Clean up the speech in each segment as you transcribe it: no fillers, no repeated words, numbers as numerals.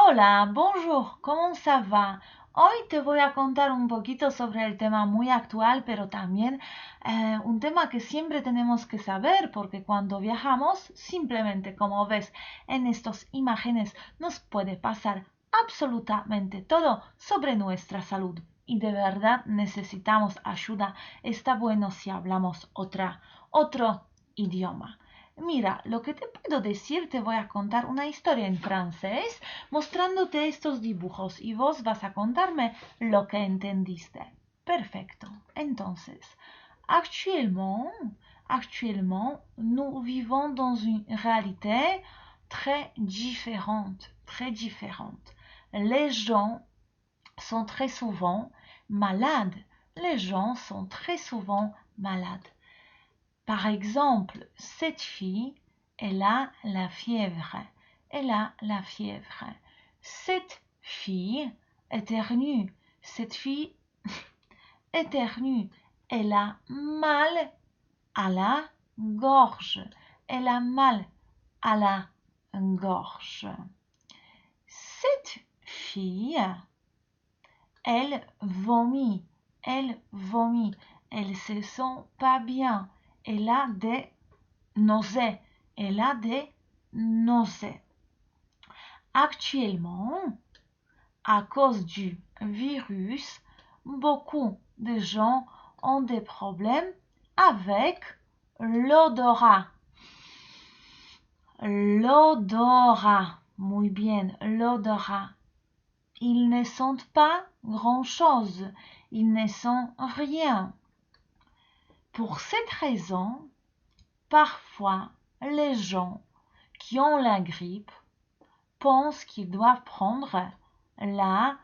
Hola, bonjour, ¿cómo ça va? Hoy te voy a contar un poquito sobre el tema muy actual, pero también un tema que siempre tenemos que saber, porque cuando viajamos, simplemente como ves en estas imágenes, nos puede pasar absolutamente todo sobre nuestra salud. Y de verdad necesitamos ayuda. Está bueno si hablamos otro idioma. Mira, lo que te puedo decir, te voy a contar una historia en francés mostrándote estos dibujos y vos vas a contarme lo que entendiste. Perfecto. Entonces, actuellement, nous vivons dans une réalité très différente, très différente. Les gens sont très souvent malades. Les gens sont très souvent malades. Par exemple, cette fille, elle a la fièvre. Elle a la fièvre. Cette fille éternue. Cette fille éternue. Elle a mal à la gorge. Elle a mal à la gorge. Cette fille, elle vomit. Elle vomit. Elle se sent pas bien. Elle a des nausées. Elle a des nausées. Actuellement, à cause du virus, beaucoup de gens ont des problèmes avec l'odorat. L'odorat. Muy bien, l'odorat. Ils ne sentent pas grand-chose. Ils ne sentent rien. Pour cette raison, parfois, les gens qui ont la grippe pensent qu'ils doivent prendre la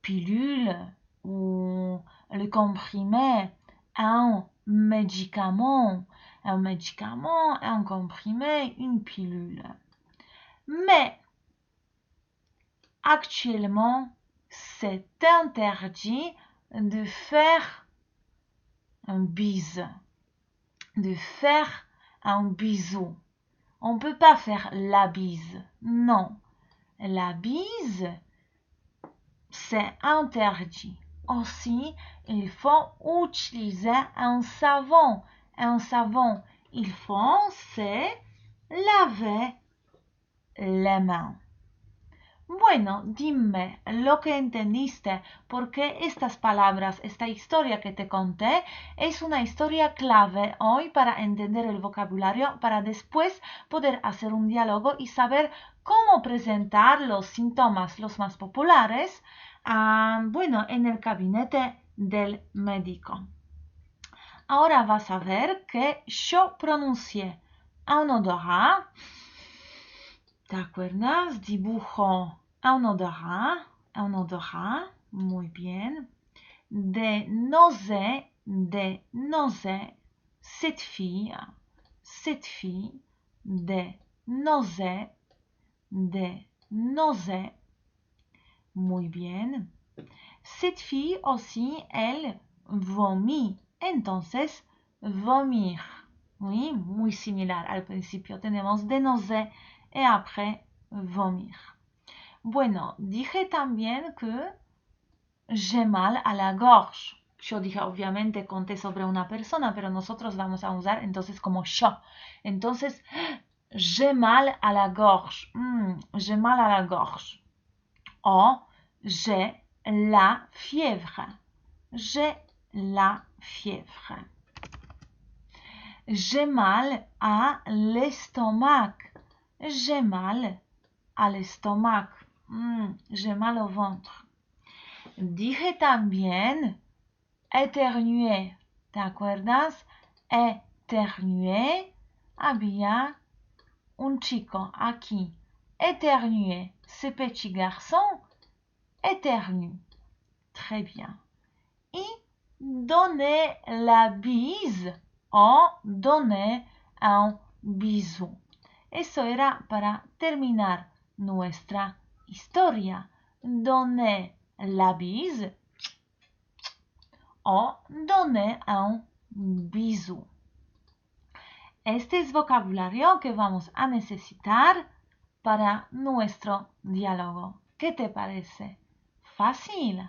pilule ou le comprimé, un médicament, un comprimé, une pilule. Mais actuellement, c'est interdit de faire un bise, de faire un bisou. On ne peut pas faire la bise, non. La bise, c'est interdit. Aussi, il faut utiliser un savon. Un savon, il faut se laver les mains. Bueno, dime lo que entendiste, porque estas palabras, esta historia que te conté, es una historia clave hoy para entender el vocabulario, para después poder hacer un diálogo y saber cómo presentar los síntomas, los más populares, en el gabinete del médico. Ahora vas a ver que yo pronuncié un odorat. ¿Te acuerdas? Dibujo un odorat, muy bien. De nausée, cette fille, de nausée, muy bien. Cette fille aussi, elle vomit. Entonces, vomir. Oui, muy similar. Al principio tenemos de nausée y après vomir. Bueno, dije también que j'ai mal a la gorge. Yo dije, obviamente, conté sobre una persona, pero nosotros vamos a usar entonces como yo. Entonces, j'ai mal a la gorge. J'ai mal a la gorge. O j'ai la fièvre. J'ai la fièvre. J'ai mal à l'estomac. J'ai mal à l'estomac. J'ai mal au ventre. Dije también éternuer. ¿Te acuerdas? Éternuer. Había un chico aquí. Éternuer. Ce petit garçon éternue. Très bien. Y donner la bise o donner un bisou. Eso era para terminar nuestra historia. Donner la bise o donner un bisou. Este es vocabulario que vamos a necesitar para nuestro diálogo. ¿Qué te parece? Fácil.